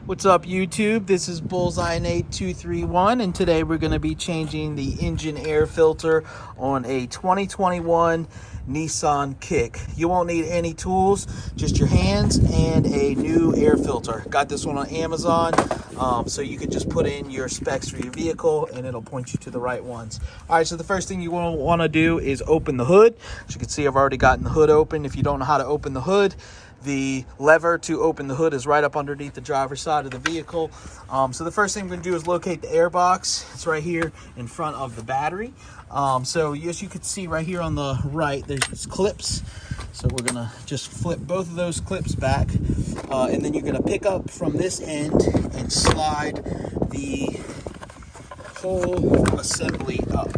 What's up, YouTube? This is Bullseye 8231, and today we're going to be changing the engine air filter on a 2021 Nissan Kick. You won't need any tools, just your hands and a new air filter. Got this one on Amazon, so you could just put in your specs for your vehicle and it'll point you to the right ones. All right, so the first thing you want to do is open the hood. As you can see, I've already gotten the hood open. If you don't know how to open the hood, the lever to open the hood is right up underneath the driver's side of the vehicle. So the first thing we're going to do is locate the air box. It's right here in front of the battery. So as you can see right here on the right, there's clips. So we're going to just flip both of those clips back. And then you're going to pick up from this end and slide the whole assembly up.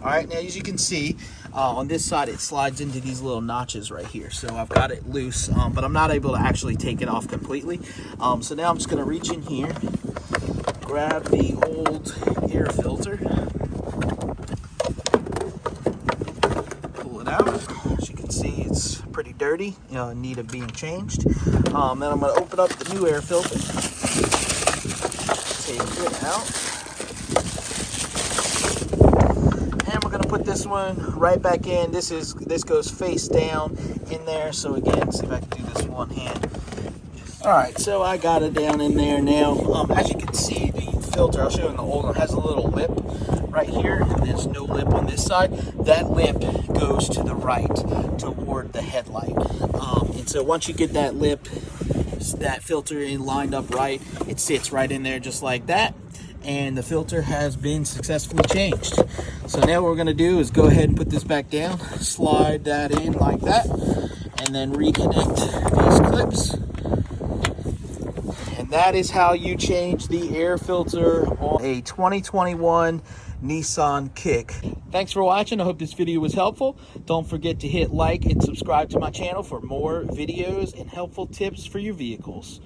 All right, now as you can see, on this side it slides into these little notches right here. So I've got it loose, but I'm not able to actually take it off completely. So now I'm just going to reach in here, grab the old air filter, pull it out. As you can see, it's pretty dirty, in need of being changed. Then I'm going to open up the new air filter, take it out. Put this one right back in. This goes face down in there. So again, see if I can do this one hand. All right, so I got it down in there now. As you can see, the filter, I'll show you in the old one, has a little lip right here, and there's no lip on this side. That lip goes to the right toward the headlight. And so once you get that lip, that filter in lined up right, it sits right in there just like that. And the filter has been successfully changed. So now what we're going to do is go ahead and put this back down, slide that in like that, and then reconnect these clips. And that is how you change the air filter on a 2021 Nissan Kick. Thanks for watching. I hope this video was helpful. Don't forget to hit like and subscribe to my channel for more videos and helpful tips for your vehicles.